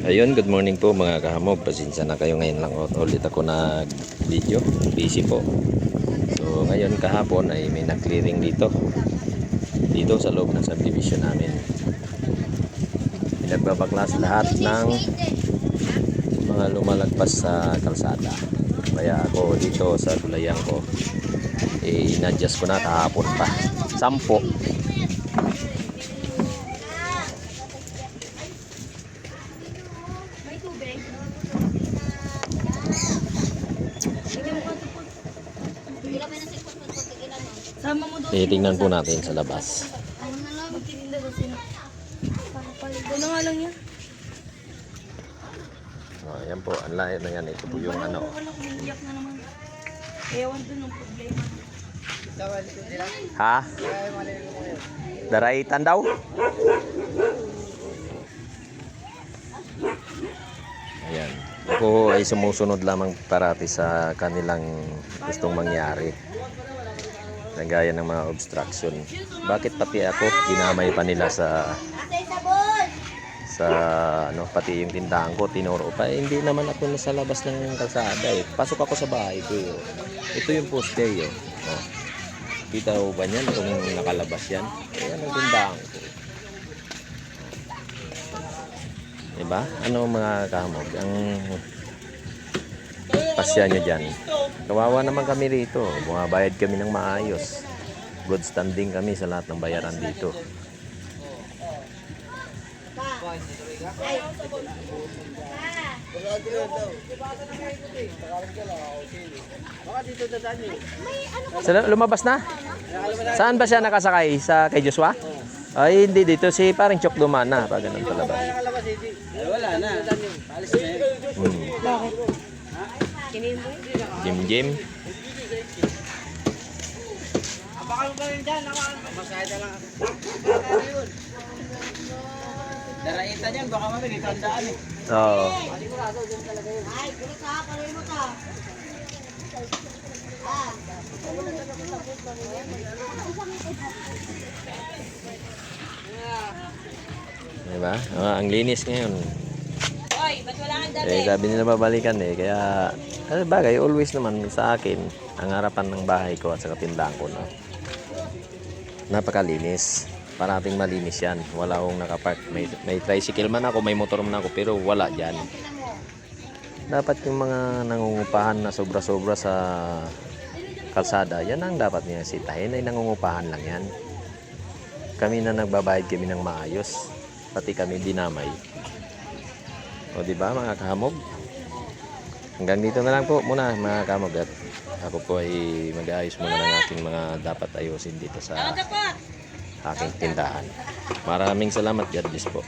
Ayun, good morning po mga kahamog. Pasensya na kayo, ngayon lang ulit ako nag-video. Busy po. So ngayon kahapon ay may nag-clearing dito. Dito sa loob ng subdivision namin. Pinagbabaklas lahat ng mga lumalagpas sa kalsada. Kaya ako dito sa gulayan ko, in-adjust ko na kahapon pa. 10. Tingnan po natin sa labas. Ano nga lang yan? Oh, ayan po, ang lahat na yan. Ito po yung ano. Umiiyak na naman. Ewan dun ang problema. Ha? Daraitan daw? Ayan. Ako ay sumusunod lamang parati sa kanilang gustong mangyari. Nagaya ng mga obstruction. Bakit pati ako ginamay pa nila sa ano, pati yung tindahan ko tinuro pa, hindi naman ako nasa labas ng kalsada eh. Pasok ako sa bahay ko eh. Ito yung poste eh. Oh. Kita mo ba niyan itong nakalabas yan? Ayan ang tindahan ko. Diba? Ano mga kahamog ang pasya nyo dyan? Kawawa naman kami rito. Bumabayad kami ng maayos. Good standing kami sa lahat ng bayaran dito. Lumabas na? Saan ba siya nakasakay? Sa kay Joshua? Ay hindi, dito si paring Chok dumaan na pag ganun palabas. Wala na. Alis na yun. Bakit? Kinin mo? Jim. Abakal mo ba rin dyan? Masaya lang ako. Daraitan yan, baka mamig ikandaan eh. Oo. Sigurado dyan talaga yun. Ay, kulit ha, pareho mo ta. Diba? Ang linis ngayon. Hoy, ba't wala kang dali? Sabi nila babalikan eh. Kaya, bagay, always naman sa akin, ang harapan ng bahay ko at sa tindahan ko na napakalinis. Parating malinis yan. Wala akong nakapark. May tricycle man ako, may motor man ako, pero wala dyan. Dapat yung mga nangungupahan na sobra-sobra sa kalsada, yan ang dapat niya sitahin. Ay nangungupahan lang yan. Kami na nagbabayad kami ng maayos. Pati kami dinamay. O diba mga kahamog? Hanggang dito na lang po muna mga kahamog. At ako po ay mag-aayos muna ng aking mga dapat ayusin dito sa aking tindahan. Maraming salamat, God bless po.